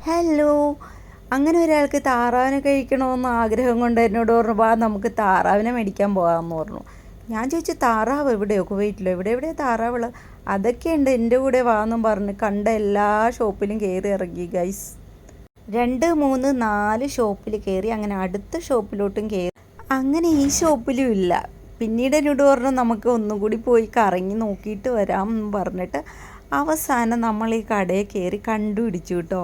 Hello. അങ്ങനെ ഒരാൾക്ക് താറാവിനെ കഴിക്കണമെന്ന് ആഗ്രഹം കൊണ്ട് എന്നോട് പറഞ്ഞു, വാ നമുക്ക് താറാവിനെ മേടിക്കാൻ പോകാമെന്ന് പറഞ്ഞു. ഞാൻ ചോദിച്ചു, താറാവ് എവിടെയോ? കുവൈറ്റിലോ? എവിടെയാണ് താറാവുള്ളത്? അതൊക്കെ ഉണ്ട്, എൻ്റെ കൂടെ വാന്നും പറഞ്ഞ് കണ്ട എല്ലാ ഷോപ്പിലും കയറി ഇറങ്ങി ഗൈസ്. 2, 3, 4 ഷോപ്പിൽ കയറി. അങ്ങനെ അടുത്ത ഷോപ്പിലോട്ടും കയറി. അങ്ങനെ ഈ ഷോപ്പിലും ഇല്ല. പിന്നീട് എന്നോട് പറഞ്ഞു, നമുക്ക് ഒന്നും കൂടി പോയി കറങ്ങി നോക്കിയിട്ട് വരാം എന്ന് പറഞ്ഞിട്ട് അവസാനം നമ്മൾ ഈ കടയിൽ കയറി കണ്ടുപിടിച്ചു കേട്ടോ.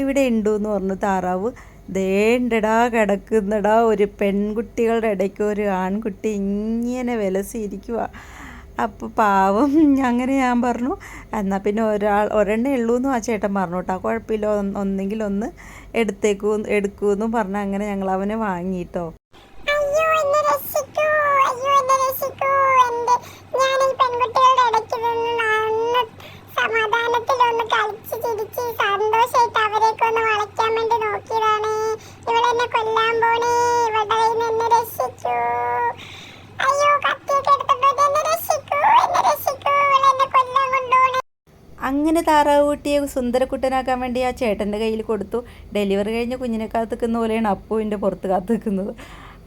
ഇവിടെ ഉണ്ടെന്ന് പറഞ്ഞു താറാവ്. ദേണ്ടടാ കിടക്കുന്നടാ, ഒരു പെൺകുട്ടികളുടെ ഇടയ്ക്ക് ഒരു ആൺകുട്ടി ഇങ്ങനെ വിലസിയിരിക്കുക. അപ്പോൾ പാവം. അങ്ങനെ ഞാൻ പറഞ്ഞു, എന്നാൽ പിന്നെ ഒരെണ്ണേ ഉള്ളൂ എന്നും ആ ചേട്ടൻ പറഞ്ഞു കേട്ടോ. കുഴപ്പമില്ല, ഒന്നെങ്കിൽ ഒന്ന് എടുക്കൂന്നും പറഞ്ഞു. അങ്ങനെ ഞങ്ങൾ അവനെ വാങ്ങിയിട്ടോ. സമാധാനത്തിലൊന്ന് കളിച്ച് ചിരിച്ച് സന്തോഷമായിട്ട് അവരെയൊക്കെ ഒന്ന് വളയ്ക്കാൻ വേണ്ടി നോക്കിയതാണ്. ഇവളെന്നെ കൊല്ലാൻ പോണേ, ഇവിടെ എന്നെ രക്ഷിക്കൂ, അയ്യോ കത്തിയൊക്കെ എടുത്തിട്ട് എന്നെ രക്ഷിക്കൂ, ഇവളെന്നെ കൊല്ലാൻ കൊണ്ടുപോണേ. അങ്ങനെ താറാവ് കുട്ടിയെ സുന്ദരക്കുട്ടനാക്കാൻ വേണ്ടി ആ ചേട്ടൻ്റെ കയ്യിൽ കൊടുത്തു. ഡെലിവറി കഴിഞ്ഞ കുഞ്ഞിനെ കാത്തുക്കുന്ന പോലെയാണ് അപ്പുവിൻ്റെ പുറത്ത് കാത്തു നിൽക്കുന്നത്.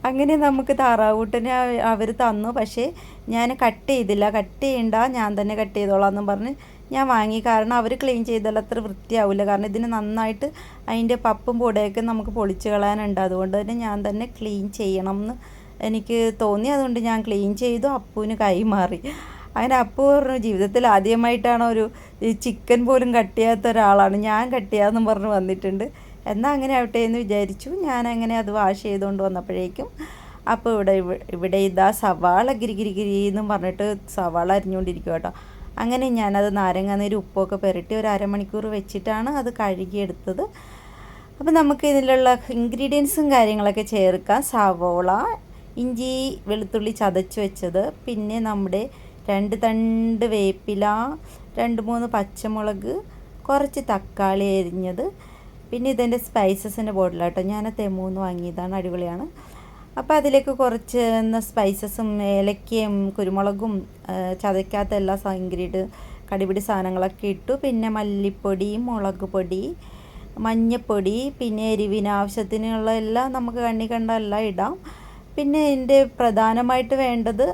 അങ്ങനെ നമുക്ക് താറാവൂട്ടിനെ അവർ തന്നു. പക്ഷേ ഞാൻ കട്ട് ചെയ്തില്ല. കട്ട് ചെയ്യണ്ട, ഞാൻ തന്നെ കട്ട് ചെയ്തോളാം എന്നും പറഞ്ഞ് ഞാൻ വാങ്ങി. കാരണം അവർ ക്ലീൻ ചെയ്താൽ അത്ര വൃത്തിയാവില്ല. കാരണം ഇതിന് നന്നായിട്ട് അതിൻ്റെ പപ്പും പൊടിയൊക്കെ നമുക്ക് പൊളിച്ച് കളയാനുണ്ട്. അതുകൊണ്ട് തന്നെ ഞാൻ തന്നെ ക്ലീൻ ചെയ്യണം എന്ന് എനിക്ക് തോന്നി. അതുകൊണ്ട് ഞാൻ ക്ലീൻ ചെയ്തു. അപ്പുവിന് കൈമാറി. അങ്ങനെ അപ്പു പറഞ്ഞു, ജീവിതത്തിൽ ആദ്യമായിട്ടാണ് ഒരു ചിക്കൻ പോലും കട്ട് ചെയ്യാത്ത ഒരാളാണ് ഞാൻ കട്ട് ചെയ്യാമെന്നും പറഞ്ഞ് വന്നിട്ടുണ്ട്. എന്നാൽ അങ്ങനെ ആവട്ടെ എന്ന് വിചാരിച്ചു. ഞാൻ അങ്ങനെ അത് വാഷ് ചെയ്തുകൊണ്ട് വന്നപ്പോഴേക്കും അപ്പോൾ ഇവിടെ ഇതാ സവാള ഗിരി എന്നും പറഞ്ഞിട്ട് സവാള അരിഞ്ഞുകൊണ്ടിരിക്കും കേട്ടോ. അങ്ങനെ ഞാനത് നാരങ്ങാനീര് ഉപ്പൊക്കെ പുരട്ടി ഒരു അരമണിക്കൂർ വെച്ചിട്ടാണ് അത് കഴുകിയെടുത്തത്. അപ്പോൾ നമുക്ക് ഇതിലുള്ള ഇൻഗ്രീഡിയൻസും കാര്യങ്ങളൊക്കെ ചേർക്കാം. സവോള, ഇഞ്ചി വെളുത്തുള്ളി ചതച്ച് വെച്ചത്, പിന്നെ നമ്മുടെ 2 തണ്ട് വേപ്പില, 2-3 പച്ചമുളക്, കുറച്ച് തക്കാളി അരിഞ്ഞത്, പിന്നെ ഇതിൻ്റെ സ്പൈസസിൻ്റെ ബോട്ടിലാട്ടോ. ഞാൻ തെമൂന്ന് വാങ്ങിയതാണ്, അടിപൊളിയാണ്. അപ്പോൾ അതിലേക്ക് കുറച്ച് സ്പൈസസും ഏലക്കയും കുരുമുളകും ചതയ്ക്കാത്ത എല്ലാ കടിപിടി സാധനങ്ങളൊക്കെ ഇട്ടു. പിന്നെ മല്ലിപ്പൊടി, മുളക് പൊടി, മഞ്ഞൾപ്പൊടി, പിന്നെ എരിവിന് ആവശ്യത്തിനുള്ള എല്ലാം നമുക്ക് കണ്ണി കണ്ട എല്ലാം ഇടാം. പിന്നെ ഇതിൻ്റെ പ്രധാനമായിട്ട് വേണ്ടത്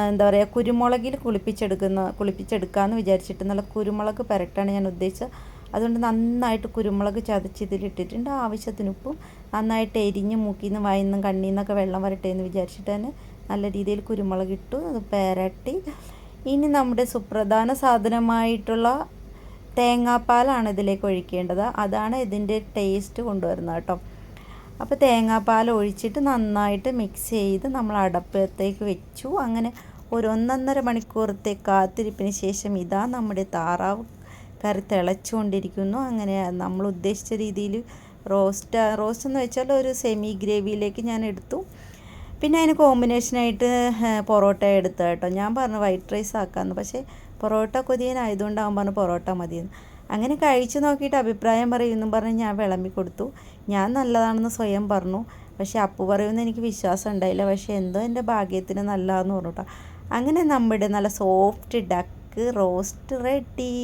എന്താ പറയുക, കുരുമുളകിൽ കുളിപ്പിച്ചെടുക്കാമെന്ന് വിചാരിച്ചിട്ട് നല്ല കുരുമുളക് പുരട്ടാണ് ഞാൻ ഉദ്ദേശിച്ചത്. അതുകൊണ്ട് നന്നായിട്ട് കുരുമുളക് ചതച്ചിതിലിട്ടിട്ടുണ്ട്. ആവശ്യത്തിന് ഉപ്പും, നന്നായിട്ട് എരിഞ്ഞ് മൂക്കിന്ന് വായിന്നും കണ്ണിന്നൊക്കെ വെള്ളം വരട്ടെ എന്ന് വിചാരിച്ചിട്ട് തന്നെ നല്ല രീതിയിൽ കുരുമുളക് ഇട്ടു. അത് പുരട്ടി. ഇനി നമ്മുടെ സുപ്രധാന സാധനമായിട്ടുള്ള തേങ്ങാപ്പാലാണ് ഇതിലേക്ക് ഒഴിക്കേണ്ടത്. അതാണ് ഇതിൻ്റെ ടേസ്റ്റ് കൊണ്ടുവരുന്നത് കേട്ടോ. അപ്പോൾ തേങ്ങാപ്പാൽ ഒഴിച്ചിട്ട് നന്നായിട്ട് മിക്സ് ചെയ്ത് നമ്മൾ അടപ്പത്തേക്ക് വെച്ചു. അങ്ങനെ ഒരു 1.5 മണിക്കൂറത്തെ കാത്തിരിപ്പിന് ശേഷം ഇതാ നമ്മുടെ താറാവ് കറി തിളച്ചുകൊണ്ടിരിക്കുന്നു. അങ്ങനെ നമ്മൾ ഉദ്ദേശിച്ച രീതിയിൽ റോസ്റ്റ് എന്ന് വെച്ചാൽ ഒരു സെമി ഗ്രേവിയിലേക്ക് ഞാൻ എടുത്തു. പിന്നെ അതിന് കോമ്പിനേഷനായിട്ട് പൊറോട്ട എടുത്തു കേട്ടോ. ഞാൻ പറഞ്ഞു വൈറ്റ് റൈസ് ആക്കാമെന്ന്, പക്ഷേ പൊറോട്ട കൊതിയനായതുകൊണ്ട് അവൻ പറഞ്ഞു പൊറോട്ട മതിയെന്ന്. അങ്ങനെ കഴിച്ചു നോക്കിയിട്ട് അഭിപ്രായം പറയുമെന്നും പറഞ്ഞ് ഞാൻ വിളമ്പി കൊടുത്തു. ഞാൻ നല്ലതാണെന്ന് സ്വയം പറഞ്ഞു. പക്ഷേ അപ്പു പറയുമെന്ന് എനിക്ക് വിശ്വാസം ഉണ്ടായില്ല. പക്ഷേ എന്തോ എൻ്റെ ഭാഗ്യത്തിന് നല്ലതാണെന്ന് പറഞ്ഞു കേട്ടോ. അങ്ങനെ നമ്മുടെ നല്ല സോഫ്റ്റ് ഡക്ക് റോസ്റ്റ് റെഡി.